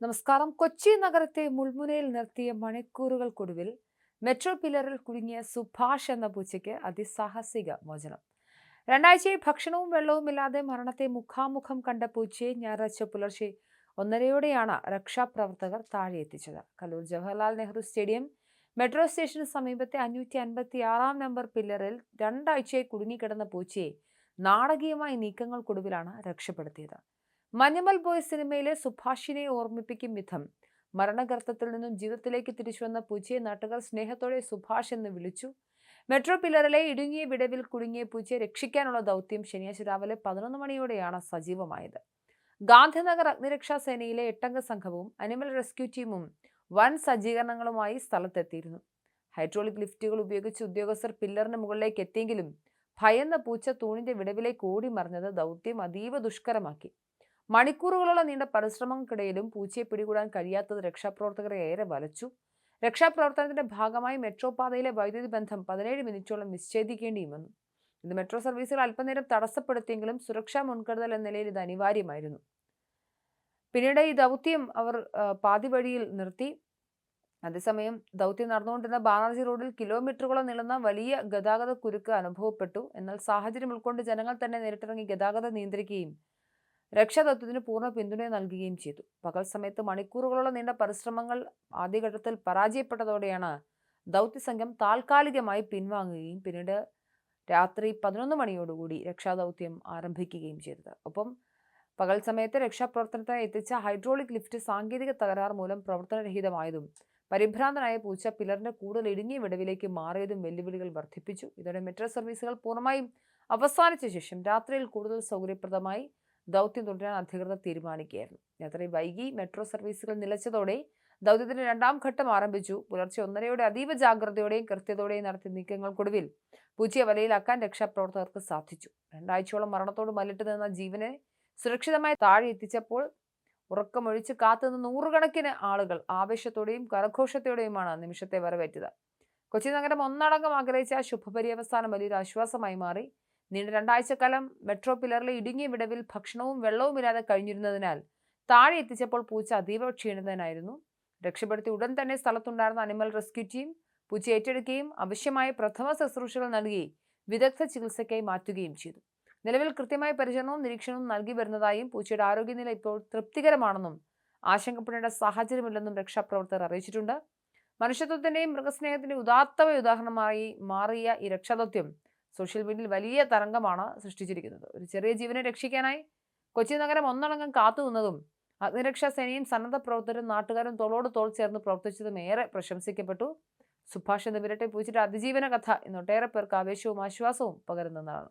നമസ്കാരം. കൊച്ചി നഗരത്തെ മുൾമുനയിൽ നിർത്തിയ മണിക്കൂറുകൾക്കൊടുവിൽ മെട്രോ പില്ലറിൽ കുടുങ്ങിയ സുഭാഷ് എന്ന പൂച്ചയ്ക്ക് അതിസാഹസിക മോചനം. രണ്ടാഴ്ചയായി ഭക്ഷണവും വെള്ളവും ഇല്ലാതെ മരണത്തെ മുഖാമുഖം കണ്ട പൂച്ചയെ ഞായറാഴ്ച പുലർച്ചെ 1:30-യോടെയാണ് രക്ഷാപ്രവർത്തകർ താഴെ എത്തിച്ചത്. കല്ലൂർ ജവഹർലാൽ നെഹ്റു സ്റ്റേഡിയം മെട്രോ സ്റ്റേഷന് സമീപത്തെ 556 നമ്പർ പില്ലറിൽ രണ്ടാഴ്ചയായി കുടുങ്ങിക്കിടന്ന പൂച്ചയെ നാടകീയമായ നീക്കങ്ങൾക്കൊടുവിലാണ് രക്ഷപ്പെടുത്തിയത്. മഞ്ഞുമൽ ബോയ്സ് സിനിമയിലെ സുഭാഷിനെ ഓർമ്മിപ്പിക്കും വിധം മരണഗർത്തത്തിൽ നിന്നും ജീവിതത്തിലേക്ക് തിരിച്ചുവന്ന പൂച്ചയെ നാട്ടുകാർ സ്നേഹത്തോടെ സുഭാഷ് എന്ന് വിളിച്ചു. മെട്രോ പില്ലറിലെ ഇടുങ്ങിയ വിടവിൽ കുടുങ്ങിയ പൂച്ചയെ രക്ഷിക്കാനുള്ള ദൗത്യം ശനിയാഴ്ച രാവിലെ 11 മണിയോടെയാണ് സജീവമായത്. ഗാന്ധിനഗർ അഗ്നിരക്ഷാ സേനയിലെ 8-അംഗ സംഘവും അനിമൽ റെസ്ക്യൂ ടീമും വൻ സജ്ജീകരണങ്ങളുമായി സ്ഥലത്തെത്തിയിരുന്നു. ഹൈഡ്രോളിക് ലിഫ്റ്റുകൾ ഉപയോഗിച്ച് ഉദ്യോഗസ്ഥർ പില്ലറിന് മുകളിലേക്ക് എത്തിയെങ്കിലും ഭയന്ന പൂച്ച തൂണിന്റെ വിടവിലേക്ക് ഓടി മറിഞ്ഞത് ദൗത്യം അതീവ ദുഷ്കരമാക്കി. മണിക്കൂറുകളോളം നീണ്ട പരിശ്രമങ്ങൾക്കിടയിലും പൂച്ചയെ പിടികൂടാൻ കഴിയാത്തത് രക്ഷാപ്രവർത്തകരെ ഏറെ വലച്ചു. രക്ഷാപ്രവർത്തനത്തിന്റെ ഭാഗമായി മെട്രോ പാതയിലെ വൈദ്യുതി ബന്ധം 17 മിനിറ്റോളം വിച്ഛേദിക്കേണ്ടിയും വന്നു. ഇത് മെട്രോ സർവീസുകൾ അല്പനേരം തടസ്സപ്പെടുത്തിയെങ്കിലും സുരക്ഷാ മുൻകരുതൽ എന്ന നിലയിൽ ഇത് അനിവാര്യമായിരുന്നു. പിന്നീട് ഈ ദൗത്യം അവർ പാതി വഴിയിൽ നിർത്തി. അതേസമയം ദൗത്യം നടന്നുകൊണ്ടിരുന്ന ബാനർജി റോഡിൽ കിലോമീറ്ററുകളോളം നീളുന്ന വലിയ ഗതാഗത കുരുക്ക് അനുഭവപ്പെട്ടു. എന്നാൽ സാഹചര്യം ഉൾക്കൊണ്ട് ജനങ്ങൾ തന്നെ നേരിട്ടിറങ്ങി ഗതാഗതം നിയന്ത്രിക്കുകയും രക്ഷാദൗത്യത്തിന് പൂർണ്ണ പിന്തുണ നൽകുകയും ചെയ്തു. പകൽ സമയത്ത് മണിക്കൂറുകളോളം നീണ്ട പരിശ്രമങ്ങൾ ആദ്യഘട്ടത്തിൽ പരാജയപ്പെട്ടതോടെയാണ് ദൗത്യസംഘം താൽക്കാലികമായി പിൻവാങ്ങുകയും പിന്നീട് രാത്രി 11 മണിയോടുകൂടി രക്ഷാദൗത്യം ആരംഭിക്കുകയും ചെയ്തത്. ഒപ്പം പകൽ സമയത്ത് രക്ഷാപ്രവർത്തനത്തിനായി എത്തിച്ച ഹൈഡ്രോളിക് ലിഫ്റ്റ് സാങ്കേതിക തകരാർ മൂലം പ്രവർത്തനരഹിതമായതും പരിഭ്രാന്തനായ പൂച്ച പില്ലറിന്റെ കൂടുതൽ ഇടുങ്ങിയ വിടവിലേക്ക് മാറിയതും വെല്ലുവിളികൾ വർദ്ധിപ്പിച്ചു. ഇതോടെ മെട്രോ സർവീസുകൾ പൂർണ്ണമായും അവസാനിച്ച ശേഷം രാത്രിയിൽ കൂടുതൽ സൗകര്യപ്രദമായി ദൗത്യം തുടരാൻ അധികൃതർ തീരുമാനിക്കുകയായിരുന്നു. രാത്രി വൈകി മെട്രോ സർവീസുകൾ നിലച്ചതോടെ ദൗത്യത്തിന്റെ 2-ാം ഘട്ടം ആരംഭിച്ചു. പുലർച്ചെ 1:30-യോടെ അതീവ ജാഗ്രതയോടെയും കൃത്യതയോടെയും നടത്തിയ നീക്കങ്ങൾക്കൊടുവിൽ പൂച്ചയെ വലയിലാക്കാൻ രക്ഷാപ്രവർത്തകർക്ക് സാധിച്ചു. 2 ആഴ്ചയോളം മരണത്തോട് മല്ലിട്ട് നിന്ന ജീവനെ സുരക്ഷിതമായി താഴെ എത്തിച്ചപ്പോൾ ഉറക്കമൊഴിച്ച് കാത്തുനിന്ന് നൂറുകണക്കിന് ആളുകൾ ആവേശത്തോടെയും കരഘോഷത്തോടെയുമാണ് നിമിഷത്തെ വരവേറ്റത്. കൊച്ചി നഗരം ഒന്നടങ്കം ആഗ്രഹിച്ച ശുഭപര്യവസാനം വലിയൊരു ആശ്വാസമായി മാറി. നീണ്ട 2 ആഴ്ചക്കാലം മെട്രോ പില്ലറിലെ ഇടുങ്ങിയ വിടവിൽ ഭക്ഷണവും വെള്ളവും ഇല്ലാതെ കഴിഞ്ഞിരുന്നതിനാൽ താഴെ എത്തിച്ചപ്പോൾ പൂച്ച അതീവ ക്ഷീണിതനായിരുന്നു. രക്ഷപ്പെടുത്തി ഉടൻ തന്നെ സ്ഥലത്തുണ്ടായിരുന്ന അനിമൽ റെസ്ക്യൂ ടീം പൂച്ച ഏറ്റെടുക്കുകയും ആവശ്യമായ പ്രഥമ ശുശ്രൂഷകൾ നൽകി വിദഗ്ധ ചികിത്സയ്ക്കായി മാറ്റുകയും ചെയ്തു. നിലവിൽ കൃത്യമായ പരിചരണവും നിരീക്ഷണവും നൽകി വരുന്നതായും പൂച്ചയുടെ ആരോഗ്യനില ഇപ്പോൾ തൃപ്തികരമാണെന്നും ആശങ്കപ്പെടേണ്ട സാഹചര്യമില്ലെന്നും രക്ഷാപ്രവർത്തകർ അറിയിച്ചിട്ടുണ്ട്. മനുഷ്യത്വത്തിന്റെയും മൃഗസ്നേഹത്തിന്റെയും ഉദാത്തമായ ഉദാഹരണമായി മാറിയ ഈ രക്ഷാദൗത്യം സോഷ്യൽ മീഡിയയിൽ വലിയ തരംഗമാണ് സൃഷ്ടിച്ചിരിക്കുന്നത്. ഒരു ചെറിയ ജീവനെ രക്ഷിക്കാനായി കൊച്ചി നഗരം ഒന്നടങ്കം കാത്തുനിന്നതും അഗ്നിരക്ഷാ സേനയും സന്നദ്ധ പ്രവർത്തകരും നാട്ടുകാരും തോളോട് തോൾ ചേർന്ന് പ്രവർത്തിച്ചതും ഏറെ പ്രശംസിക്കപ്പെട്ടു. സുഭാഷ് എന്ന വിരട്ടെ പൂച്ചയുടെ അതിജീവന കഥ ഇന്നൊട്ടേറെ പേർക്ക് ആവേശവും ആശ്വാസവും പകരുന്നതാണ്.